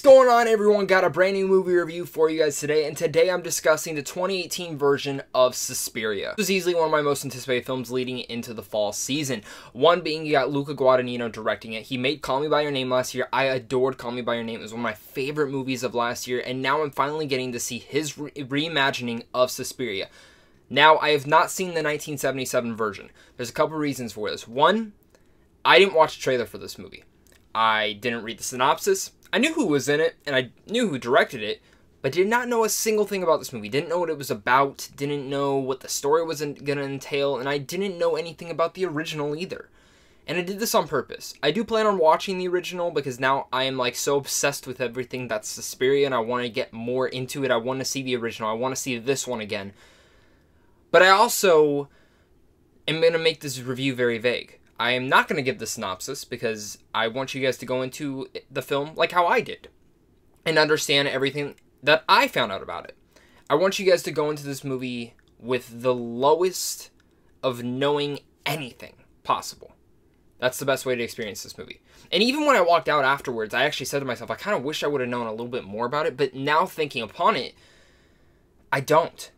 What's going on, everyone? Got a brand new movie review for you guys today, and today I'm discussing the 2018 version of Suspiria. This was easily one of my most anticipated films leading into the fall season. One being, you got Luca Guadagnino directing it. He made Call Me By Your Name last year. I adored Call Me By Your Name. It was one of my favorite movies of last year, and now I'm finally getting to see his reimagining of Suspiria. Now, I have not seen the 1977 version. There's a couple reasons for this. One, I didn't watch the trailer for this movie. I didn't read the synopsis. I knew who was in it, and I knew who directed it, but did not know a single thing about this movie. Didn't know what it was about, didn't know what the story was going to entail, and I didn't know anything about the original either. And I did this on purpose. I do plan on watching the original, because now I am like so obsessed with everything that's Suspiria, and I want to get more into it. I want to see the original. I want to see this one again. But I also am going to make this review very vague. I am not going to give the synopsis because I want you guys to go into the film like how I did and understand everything that I found out about it. I want you guys to go into this movie with the lowest of knowing anything possible. That's the best way to experience this movie. And even when I walked out afterwards, I actually said to myself, I kind of wish I would have known a little bit more about it, but now thinking upon it, I don't.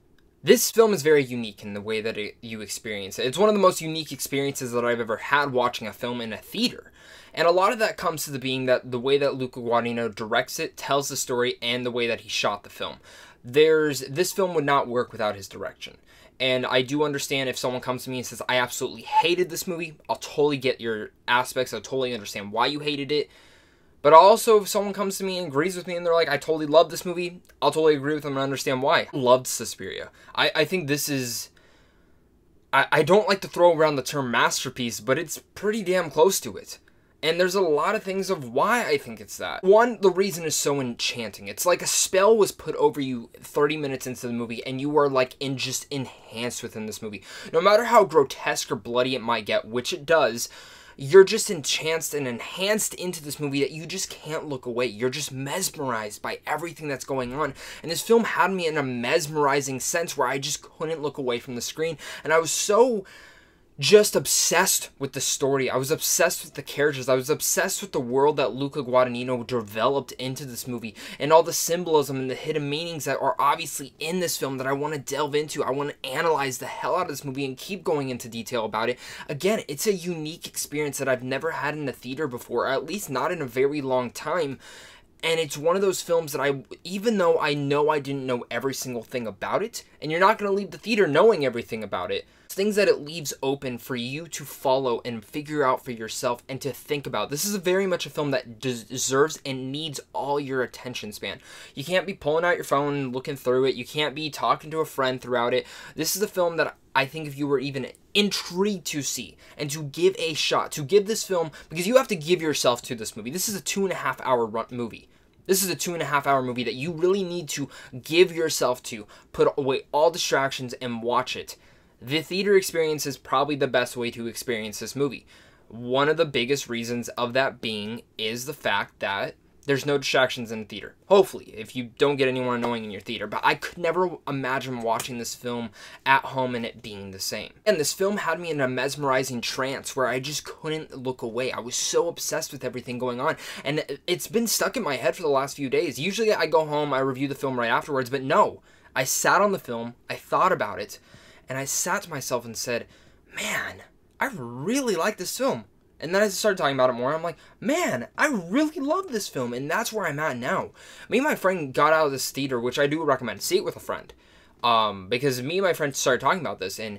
This film is very unique in the way that you experience it. It's one of the most unique experiences that I've ever had watching a film in a theater. And a lot of that comes to being that the way that Luca Guadagnino directs it, tells the story, and the way that he shot the film. This film would not work without his direction. And I do understand if someone comes to me and says, I absolutely hated this movie, I'll totally get your aspects, I'll totally understand why you hated it. But also, if someone comes to me and agrees with me and they're like, I totally love this movie, I'll totally agree with them and understand why. I loved Suspiria. I think this is... I don't like to throw around the term masterpiece, but it's pretty damn close to it. And there's a lot of things of why I think it's that. One, the reason is so enchanting. It's like a spell was put over you 30 minutes into the movie, and you are like just enhanced within this movie. No matter how grotesque or bloody it might get, which it does, you're just enchanted and enhanced into this movie that you just can't look away. You're just mesmerized by everything that's going on. And this film had me in a mesmerizing sense where I just couldn't look away from the screen. And I was so just obsessed with the story. I was obsessed with the characters. I was obsessed with the world that Luca Guadagnino developed into this movie and all the symbolism and the hidden meanings that are obviously in this film that I want to delve into. I want to analyze the hell out of this movie and keep going into detail about it. Again, it's a unique experience that I've never had in a theater before, or at least not in a very long time. And it's one of those films that even though I know I didn't know every single thing about it, and you're not going to leave the theater knowing everything about it, it's things that it leaves open for you to follow and figure out for yourself and to think about. This is very much a film that deserves and needs all your attention span. You can't be pulling out your phone and looking through it. You can't be talking to a friend throughout it. This is a film that I think if you were even intrigued to see and to give a shot, to give this film, because you have to give yourself to this movie. This is a 2.5-hour movie. This is a 2.5-hour movie that you really need to give yourself to, put away all distractions and watch it. The theater experience is probably the best way to experience this movie. One of the biggest reasons of that being is the fact that there's no distractions in the theater. Hopefully, if you don't get anyone annoying in your theater. But I could never imagine watching this film at home and it being the same. And this film had me in a mesmerizing trance where I just couldn't look away. I was so obsessed with everything going on. And it's been stuck in my head for the last few days. Usually I go home, I review the film right afterwards. But no, I sat on the film, I thought about it, and I sat to myself and said, man, I really like this film. And then I started talking about it more. I'm like, man, I really love this film. And that's where I'm at now. Me and my friend got out of this theater, which I do recommend. See it with a friend. Because me and my friend started talking about this. And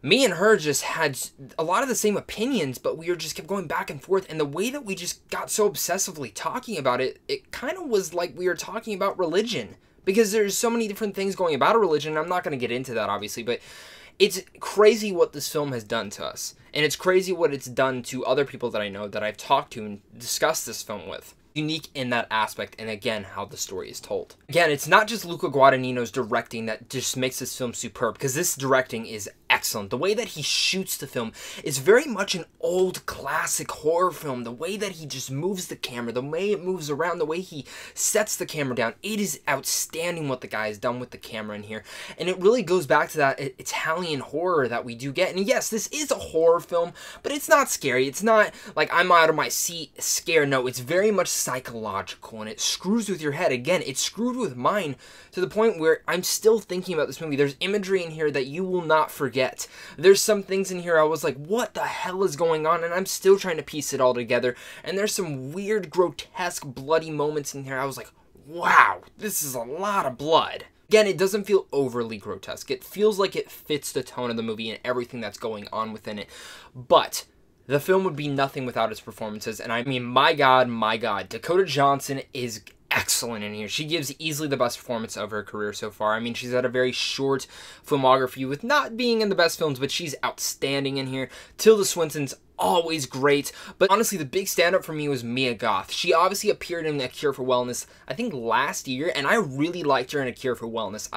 me and her just had a lot of the same opinions, but we just kept going back and forth. And the way that we just got so obsessively talking about it, it kind of was like we were talking about religion. Because there's so many different things going about a religion. I'm not going to get into that, obviously, but it's crazy what this film has done to us. And it's crazy what it's done to other people that I know that I've talked to and discussed this film with. Unique in that aspect, and again, how the story is told. Again, it's not just Luca Guadagnino's directing that just makes this film superb, because this directing is excellent. excellent. The way that he shoots the film is very much an old classic horror film. The way that he just moves the camera, the way it moves around, the way he sets the camera down, it is outstanding what the guy has done with the camera in here. And it really goes back to that Italian horror that we do get. And yes, this is a horror film, but it's not scary. It's not like I'm out of my seat scared. No, it's very much psychological, and it screws with your head. Again, it screwed with mine to the point where I'm still thinking about this movie. There's imagery in here that you will not forget. There's some things in here I was like, what the hell is going on? And I'm still trying to piece it all together. And there's some weird, grotesque, bloody moments in here. I was like, wow, this is a lot of blood. Again, it doesn't feel overly grotesque. It feels like it fits the tone of the movie and everything that's going on within it. But the film would be nothing without its performances. And I mean, my God, Dakota Johnson is excellent in here. She gives easily the best performance of her career so far. I mean, she's had a very short filmography with not being in the best films, but she's outstanding in here. Tilda Swinton's always great, but honestly, the big stand-up for me was Mia Goth. She obviously appeared in A Cure for Wellness, I think last year, and I really liked her in A Cure for Wellness.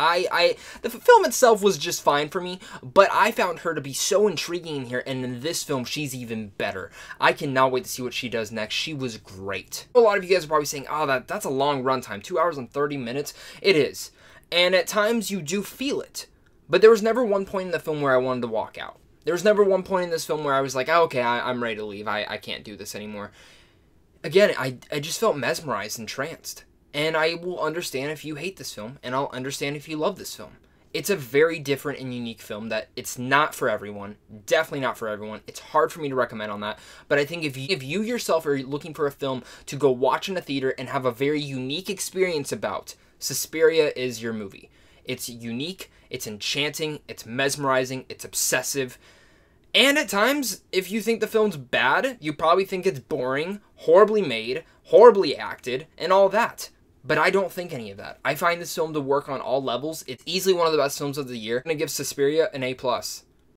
The film itself was just fine for me, but I found her to be so intriguing in here, and in this film, she's even better. I cannot wait to see what she does next. She was great. A lot of you guys are probably saying, oh, that's a long runtime, 2 hours and 30 minutes. It is, and at times you do feel it, but there was never one point in the film where I wanted to walk out. There was never one point in this film where I was like, oh, okay, I'm ready to leave. I can't do this anymore. Again, I just felt mesmerized and tranced. And I will understand if you hate this film, and I'll understand if you love this film. It's a very different and unique film that it's not for everyone. Definitely not for everyone. It's hard for me to recommend on that. But I think if you yourself are looking for a film to go watch in a theater and have a very unique experience about, Suspiria is your movie. It's unique, it's enchanting, it's mesmerizing, it's obsessive. And at times, if you think the film's bad, you probably think it's boring, horribly made, horribly acted, and all that. But I don't think any of that. I find this film to work on all levels. It's easily one of the best films of the year. I'm going to give Suspiria an A+.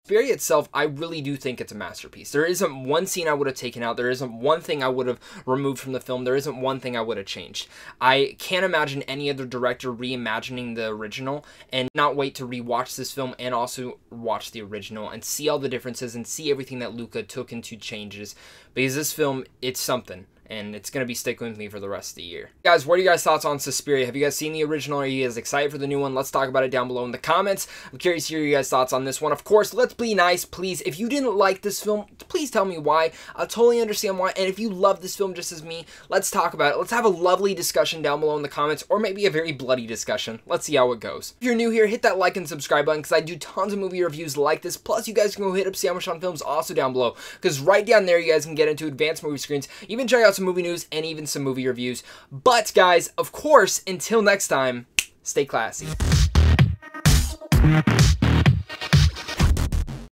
Suspiria itself, I really do think it's a masterpiece. There isn't one scene I would have taken out. There isn't one thing I would have removed from the film. There isn't one thing I would have changed. I can't imagine any other director reimagining the original and not wait to rewatch this film and also watch the original and see all the differences and see everything that Luca took into changes. Because this film, it's something. And it's going to be sticking with me for the rest of the year. Guys, what are you guys' thoughts on Suspiria? Have you guys seen the original? Are you guys excited for the new one? Let's talk about it down below in the comments. I'm curious to hear you guys' thoughts on this one. Of course, let's be nice, please. If you didn't like this film, please tell me why. I'll totally understand why. And if you love this film just as me, let's talk about it. Let's have a lovely discussion down below in the comments, or maybe a very bloody discussion. Let's see how it goes. If you're new here, hit that like and subscribe button, because I do tons of movie reviews like this. Plus, you guys can go hit up See How Much on Films also down below, because right down there, you guys can get into advanced movie screens, even check out some movie news, and even some movie reviews. But guys, of course, until next time, stay classy.